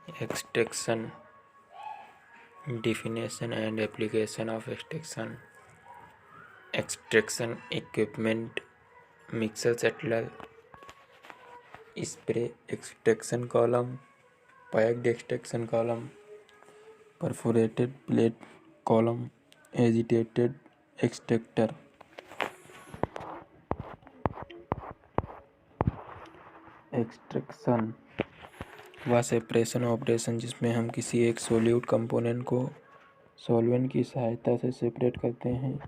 Extraction, definition and application of extraction. Extraction equipment, mixer settler, spray extraction column, packed extraction column, perforated plate column, agitated extractor. Extraction व separation operation जिसमें हम किसी एक solute component को solvent की सहायता से सेपरेट करते हैं,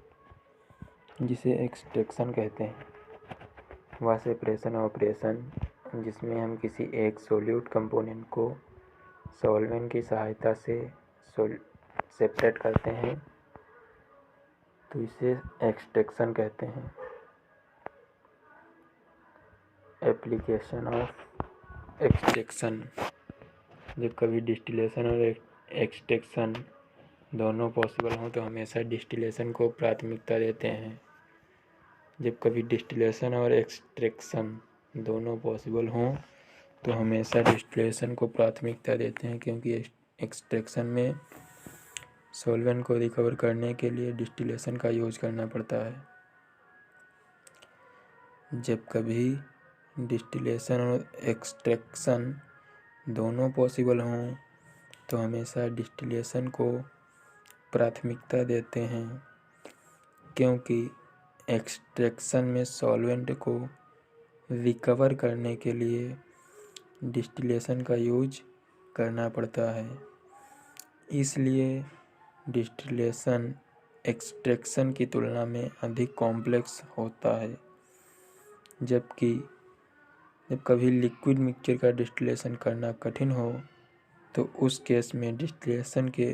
जिसे एक्सट्रैक्शन कहते हैं। व सेपरेशन ऑपरेशन जिसमें हम किसी एक सॉल्यूट कंपोनेंट को सॉल्वेंट की सहायता से सेपरेट करते हैं, तो इसे एक्सट्रैक्शन कहते हैं। एप्लीकेशन ऑफ एक्सट्रैक्शन, जब कभी डिस्टिलेशन और एक्सट्रैक्शन दोनों पॉसिबल हों तो हमेशा डिस्टिलेशन को प्राथमिकता देते हैं। जब कभी डिस्टिलेशन और एक्सट्रैक्शन दोनों पॉसिबल हों तो हमेशा डिस्टिलेशन को प्राथमिकता देते हैं, क्योंकि एक्सट्रैक्शन में सॉल्वेंट को रिकवर करने के लिए डिस्टिलेशन का यूज करना पड़ता है। जब कभी डिस्टिलेशन और एक्सट्रैक्शन दोनों पॉसिबल हों तो हमेशा डिस्टिलेशन को प्राथमिकता देते हैं, क्योंकि एक्सट्रैक्शन में सॉल्वेंट को रिकवर करने के लिए डिस्टिलेशन का यूज करना पड़ता है। इसलिए डिस्टिलेशन एक्सट्रैक्शन की तुलना में अधिक कॉम्प्लेक्स होता है। जब कभी लिक्विड मिक्सचर का डिस्टिलेशन करना कठिन हो तो उस केस में डिस्टिलेशन के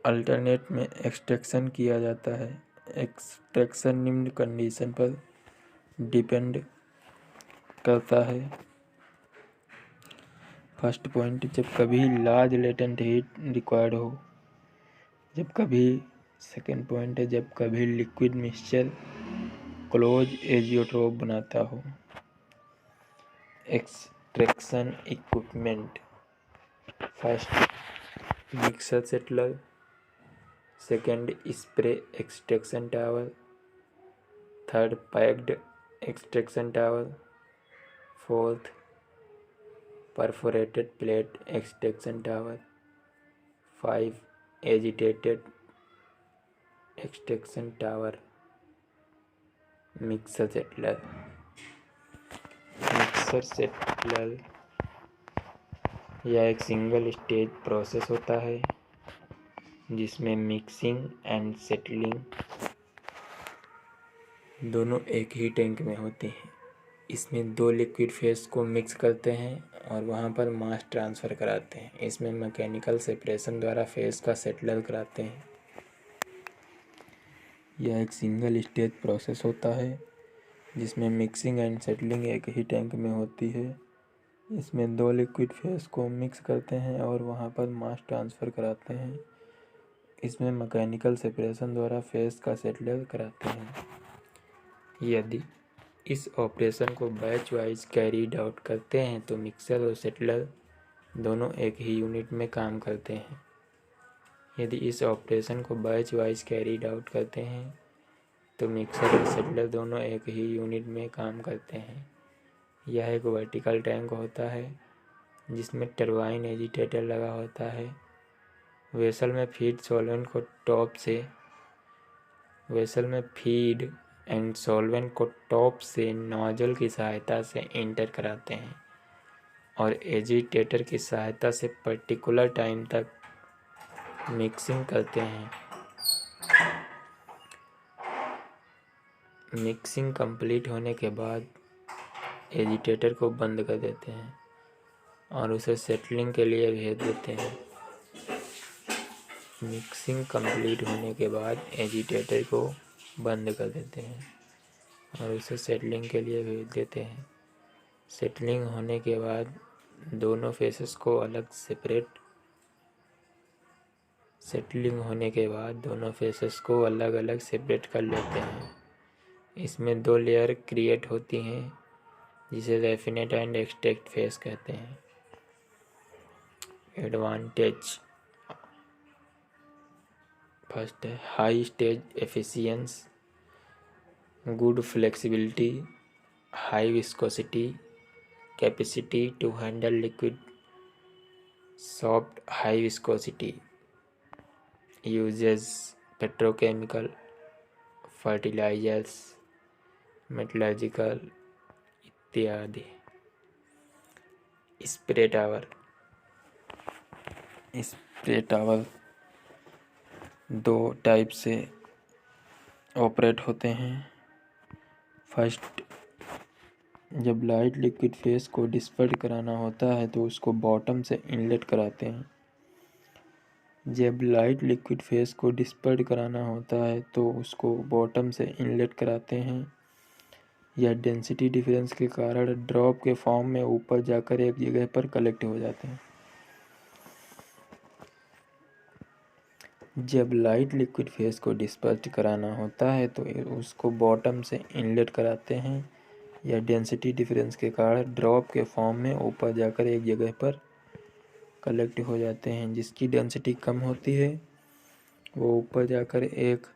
अल्टरनेट में एक्सट्रैक्शन किया जाता है। एक्सट्रैक्शन निम्न कंडीशन पर डिपेंड करता है। फर्स्ट पॉइंट, जब कभी लार्ज लेटेंट हीट रिक्वायर्ड हो। सेकेंड पॉइंट है, जब कभी लिक्विड मिक्सचर क्लोज एजियोट्रोप बनाता हो। Extraction equipment, first mixer settler, second spray extraction tower, third packed extraction tower, fourth perforated plate extraction tower, 5 agitated extraction tower. Mixer settler यह एक single stage process होता है जिसमें मिक्सिंग एंड सेटलिंग दोनों एक ही tank में होते हैं। इसमें 2 लिक्विड फेस को मिक्स करते हैं और वहां पर मास ट्रांसफ़र कराते हैं। इसमें मैकेनिकल सेपरेशन द्वारा फेस का सेटलर कराते हैं। यह एक सिंगल स्टेज प्रोसेस होता है जिसमें मिक्सिंग एंड सेटलिंग एक ही टैंक में होती है। इसमें 2 लिक्विड फेस को मिक्स करते हैं और वहां पर मास ट्रांसफ़र कराते हैं। इसमें मैकेनिकल सेपरेशन द्वारा फेस का सेटलर कराते हैं। यदि इस ऑपरेशन को बैच वाइज कैरीड आउट करते हैं तो मिक्सर और सेटलर दोनों एक ही यूनिट में काम करते हैं। यदि इस ऑपरेशन को बैच वाइज कैरीड आउट करते हैं तो मिक्सर और सेटलर दोनों एक ही यूनिट में काम करते हैं। यह एक वर्टिकल टैंक होता है जिसमें टरबाइन एजिटेटर लगा होता है। वेसल में फीड एंड सॉल्वेंट को टॉप से नोजल की सहायता से इंटर कराते हैं और एजिटेटर की सहायता से पर्टिकुलर टाइम तक मिक्सिंग करते हैं। मिक्सिंग कंप्लीट होने के बाद एजिटेटर को बंद कर देते हैं और उसे सेटलिंग के लिए भेज देते हैं। मिक्सिंग कंप्लीट होने के बाद एजिटेटर को बंद कर देते हैं और उसे सेटलिंग के लिए भेज देते हैं। सेटलिंग होने के बाद दोनों फेसेस को अलग सेपरेट कर लेते हैं। इसमें 2 लेयर क्रिएट होती हैं जिसे रैफिनेट एंड एक्सट्रैक्ट फेस कहते हैं। एडवांटेज फर्स्ट है high stage efficiency, good flexibility, high viscosity, capacity to handle liquid, soft high viscosity. Uses petrochemical, fertilisers, metallurgical इत्यादि। स्प्रे टावर दो टाइप से ऑपरेट होते हैं। फर्स्ट, जब लाइट लिक्विड फेस को डिस्पर्स कराना होता है तो उसको बॉटम से इनलेट कराते हैं। जब लाइट लिक्विड फेस को डिस्पर्स कराना होता है तो उसको बॉटम से इनलेट कराते हैं। यह डेंसिटी डिफरेंस के कारण ड्रॉप के फॉर्म में ऊपर जाकर एक जगह पर कलेक्ट हो जाते हैं। जब लाइट लिक्विड फेस को डिस्पर्स कराना होता है तो उसको बॉटम से इनलेट कराते हैं। यह डेंसिटी डिफरेंस के कारण ड्रॉप के फॉर्म में ऊपर जाकर एक जगह पर कलेक्ट हो जाते हैं। जिसकी डेंसिटी कम होती है वो ऊपर जाकर एक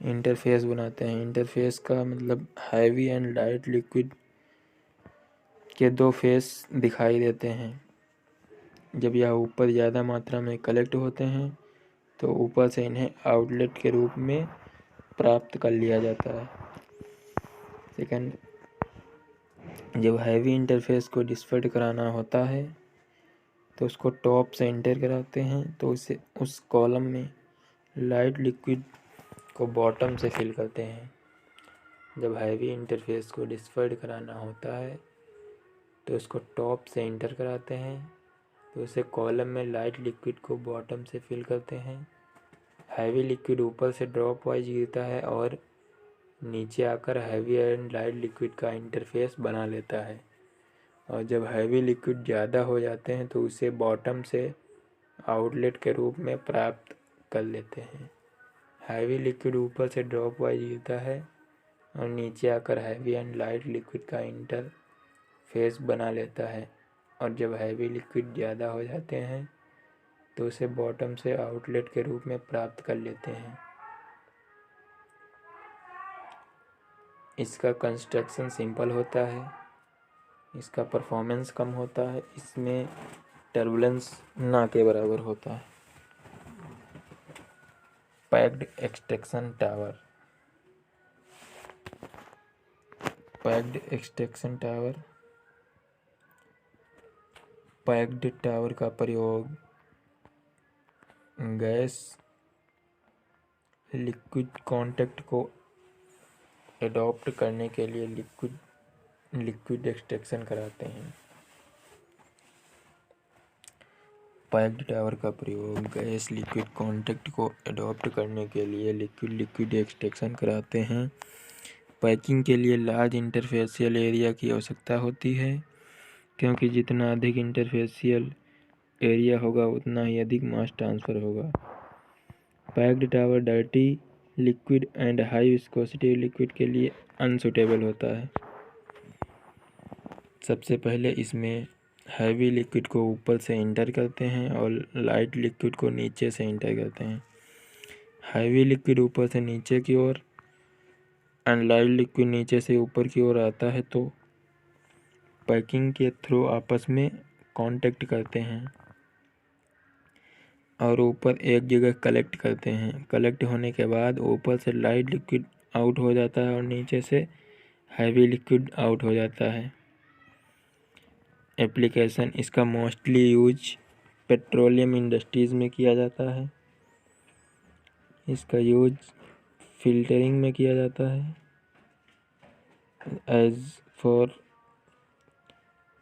इंटरफेस बनाते हैं। इंटरफेस का मतलब हैवी एंड लाइट लिक्विड के दो फेस दिखाई देते हैं। जब यह ऊपर ज़्यादा मात्रा में कलेक्ट होते हैं तो ऊपर से इन्हें आउटलेट के रूप में प्राप्त कर लिया जाता है। सेकंड, जब हैवी इंटरफेस को डिस्पर्स कराना होता है तो उसको टॉप से इंटर कराते हैं तो उसे उस कॉलम में लाइट लिक्विड को बॉटम से फिल करते हैं। जब हैवी इंटरफेस को डिस्पर्स कराना होता है तो उसको टॉप से इंटर कराते हैं तो उसे कॉलम में लाइट लिक्विड को बॉटम से फिल करते हैं। हैवी लिक्विड ऊपर से ड्रॉप वाइज गिरता है और नीचे आकर हैवी एंड लाइट लिक्विड का इंटरफेस बना लेता है। और जब हैवी लिक्विड ज़्यादा हो जाते हैं तो उसे बॉटम से आउटलेट के रूप में प्राप्त कर लेते हैं। हैवी लिक्विड ऊपर से ड्रॉप वाइज गिरता है और नीचे आकर हैवी एंड लाइट लिक्विड का इंटरफेस बना लेता है। और जब हैवी लिक्विड ज़्यादा हो जाते हैं तो उसे बॉटम से आउटलेट के रूप में प्राप्त कर लेते हैं। इसका कंस्ट्रक्शन सिंपल होता है, इसका परफॉर्मेंस कम होता है, इसमें टर्बुलेंस ना के बराबर होता है। Packed extraction tower packed tower का प्रयोग गैस लिक्विड कॉन्टैक्ट को एडॉप्ट करने के लिए लिक्विड एक्सट्रैक्शन कराते हैं। पैक्ड टावर का प्रयोग गैस लिक्विड कॉन्टैक्ट को एडॉप्ट करने के लिए लिक्विड एक्सट्रैक्शन कराते हैं। पैकिंग के लिए लार्ज इंटरफेशियल एरिया की आवश्यकता होती है, क्योंकि जितना अधिक इंटरफेशियल एरिया होगा उतना ही अधिक मास ट्रांसफ़र होगा। Packed tower dirty liquid and high viscosity liquid के लिए अनसूटेबल होता है। सबसे पहले इसमें हैवी लिक्विड को ऊपर से इंटर करते हैं और लाइट लिक्विड को नीचे से इंटर करते हैं। हैवी लिक्विड ऊपर से नीचे की ओर एंड लाइट लिक्विड नीचे से ऊपर की ओर आता है तो पैकिंग के थ्रू आपस में कांटेक्ट करते हैं और ऊपर एक जगह कलेक्ट करते हैं। कलेक्ट होने के बाद ऊपर से लाइट लिक्विड आउट हो जाता है और नीचे से हैवी लिक्विड आउट हो जाता है। एप्लीकेशन, इसका मोस्टली यूज पेट्रोलियम इंडस्ट्रीज़ में किया जाता है। इसका यूज फिल्टरिंग में किया जाता है, as for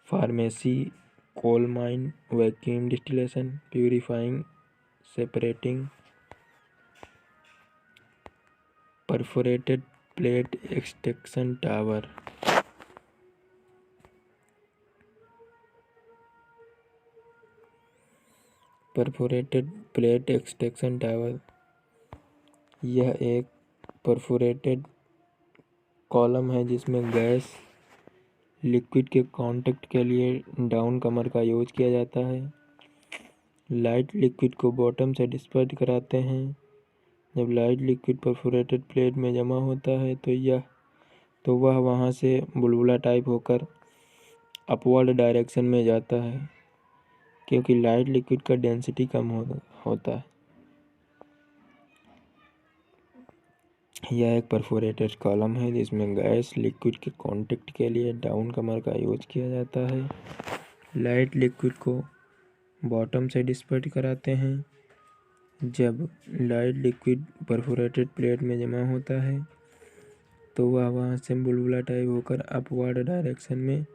pharmacy, coal mine, vacuum distillation, purifying, separating. Perforated plate extraction tower यह एक परफोरेटेड कॉलम है जिसमें गैस लिक्विड के कांटेक्ट के लिए डाउन कमर का यूज किया जाता है। लाइट लिक्विड को बॉटम से डिस्पर्स कराते हैं। जब लाइट लिक्विड परफोरेटेड प्लेट में जमा होता है तो वह वहाँ से बुलबुला टाइप होकर अपवर्ड डायरेक्शन में जाता है, क्योंकि लाइट लिक्विड का डेंसिटी कम होता है। यह एक परफोरेटेड कॉलम है जिसमें गैस लिक्विड के कांटेक्ट के लिए डाउन कमर का यूज किया जाता है। लाइट लिक्विड को बॉटम से डिस्पर्स कराते हैं। जब लाइट लिक्विड परफोरेटेड प्लेट में जमा होता है तो वह वहाँ से बुलबुला टाइप होकर अपवर्ड डायरेक्शन में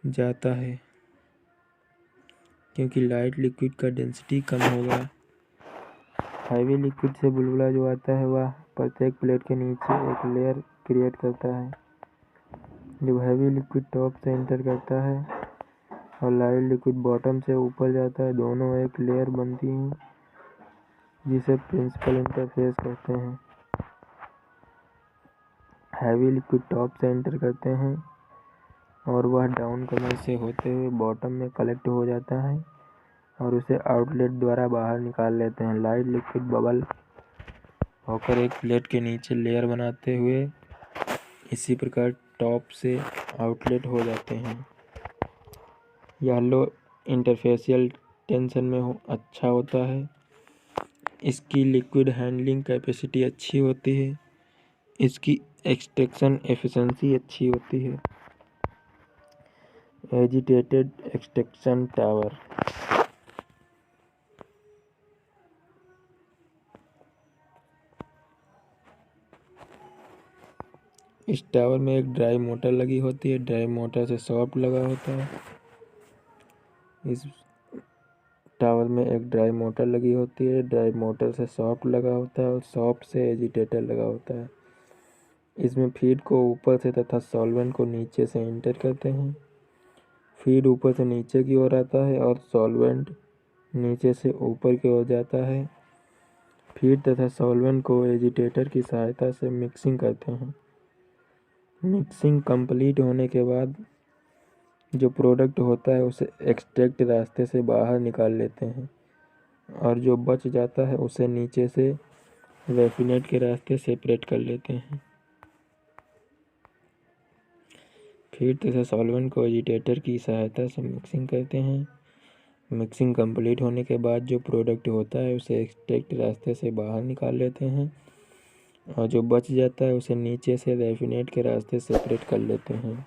जाता है, क्योंकि लाइट लिक्विड का डेंसिटी कम होगा। हैवी लिक्विड से बुलबुला जो आता है वह प्रत्येक प्लेट के नीचे एक लेयर क्रिएट करता है। जब हैवी लिक्विड टॉप से एंटर करता है और लाइट लिक्विड बॉटम से ऊपर जाता है, दोनों एक लेयर बनती हैं जिसे प्रिंसिपल इंटरफेस कहते हैं। हैवी लिक्विड टॉप से एंटर करते हैं और वह डाउन कमर से होते हुए बॉटम में कलेक्ट हो जाता है और उसे आउटलेट द्वारा बाहर निकाल लेते हैं। लाइट लिक्विड बबल होकर एक प्लेट के नीचे लेयर बनाते हुए इसी प्रकार टॉप से आउटलेट हो जाते हैं। यह लो इंटरफेशियल टेंशन में अच्छा होता है। इसकी लिक्विड हैंडलिंग कैपेसिटी अच्छी होती है। इसकी एक्सट्रैक्शन एफिशिएंसी अच्छी होती है। Agitated extraction tower. इस टावर में एक ड्राई मोटर लगी होती है। ड्राई मोटर से सॉफ्ट लगा होता है। इस टावर में एक ड्राई मोटर लगी होती है। ड्राई मोटर से सॉफ्ट लगा होता है और सॉफ्ट से एजिटेटर लगा होता है। इसमें फीड को ऊपर से तथा सॉल्वेंट को नीचे से एंटर करते हैं। फीड ऊपर से नीचे की ओर आता है और सॉल्वेंट नीचे से ऊपर की ओर जाता है। फीड तथा सॉल्वेंट को एजिटेटर की सहायता से मिक्सिंग करते हैं। मिक्सिंग कंप्लीट होने के बाद जो प्रोडक्ट होता है उसे एक्सट्रैक्ट रास्ते से बाहर निकाल लेते हैं और जो बच जाता है उसे नीचे से रैफिनेट के रास्ते सेपरेट कर लेते हैं। फीड तथा सॉल्वेंट को एजिटेटर की सहायता से मिक्सिंग करते हैं। मिक्सिंग कंप्लीट होने के बाद जो प्रोडक्ट होता है उसे एक्सट्रैक्ट रास्ते से बाहर निकाल लेते हैं और जो बच जाता है उसे नीचे से रैफिनेट के रास्ते सेपरेट कर लेते हैं।